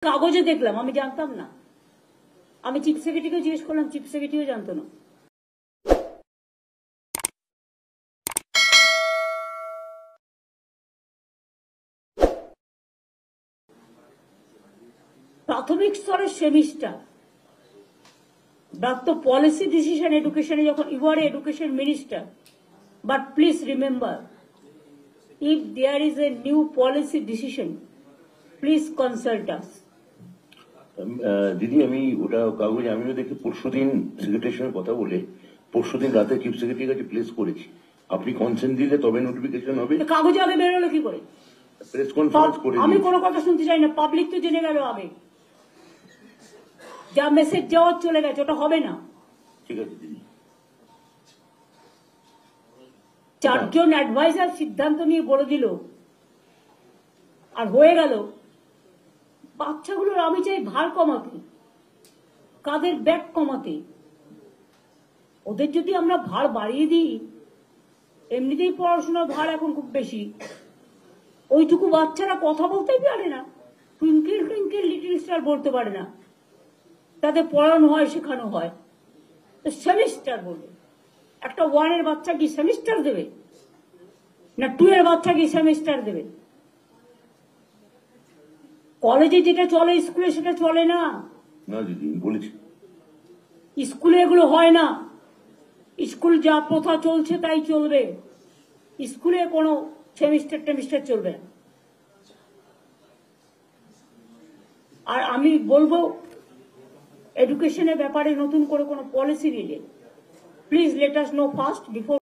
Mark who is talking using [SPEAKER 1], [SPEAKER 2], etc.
[SPEAKER 1] কাগজে দেখলাম, আমি জানতাম না। আমি চিফ সেক্রেটারিকে জিজ্ঞেস করলাম, চিফ সেক্রেটারিও জানতো না। প্রাথমিক স্তরের semester, that the policy decision education যখন you are education minister, but please remember, if there is a new policy decision, please consult us.
[SPEAKER 2] দিদি আমি ওটা কাগজ আমিও দেখি পরশুদিন সেক্রেটারির সঙ্গে কথা বলে পরশুদিন রাতে চিফ সেক্রেটারির কাছে প্লেস করেছি। আপনি কনসেন্ট দিলে তবে নোটিফিকেশন হবে।
[SPEAKER 1] কাগজে আগে বেরোলো কি করে?
[SPEAKER 2] প্রেস কনফারেন্স করে
[SPEAKER 1] আমি কোনো কথা শুনতে চাই না, পাবলিক তো জেনে গেল আগে। যা মেসেজ যাওয়ার চলে গেছে, ওটা হবে না।
[SPEAKER 2] ঠিক আছে দিদি।
[SPEAKER 1] চারজন অ্যাডভাইজার সিদ্ধান্ত নিয়ে বলে দিল আর হয়ে গেল। বাচ্চাগুলোর আমি চাই ভার কমাতে, কাদের ব্যাগ কমাতে। ওদের যদি আমরা ভার বাড়িয়ে দিই, এমনিতেই পড়াশোনার ভার এখন খুব বেশি, ওইটুকু বাচ্চারা কথা বলতেই পারে না, টুইঙ্কেল টুইঙ্কেল লিটল স্টার বলতে পারে না। তাদের পড়ানো হয়, শেখানো হয়, সেমিস্টার বলবে। একটা 1 এর বাচ্চা কি সেমিস্টার দেবে? না 2 এর বাচ্চা কি সেমিস্টার দেবে? কলেজে যেটা চলে স্কুলে সেটা চলে না।
[SPEAKER 2] না দিদি বলেছি,
[SPEAKER 1] স্কুলে এগুলো হয় না। স্কুল যা প্রথা চলছে তাই চলবে। স্কুলে কোনো সেমিস্টার টেমিস্টার চলবে না। আর আমি বলবো, এডুকেশনের ব্যাপারে নতুন করে কোনো পলিসি নিলে please let us no first before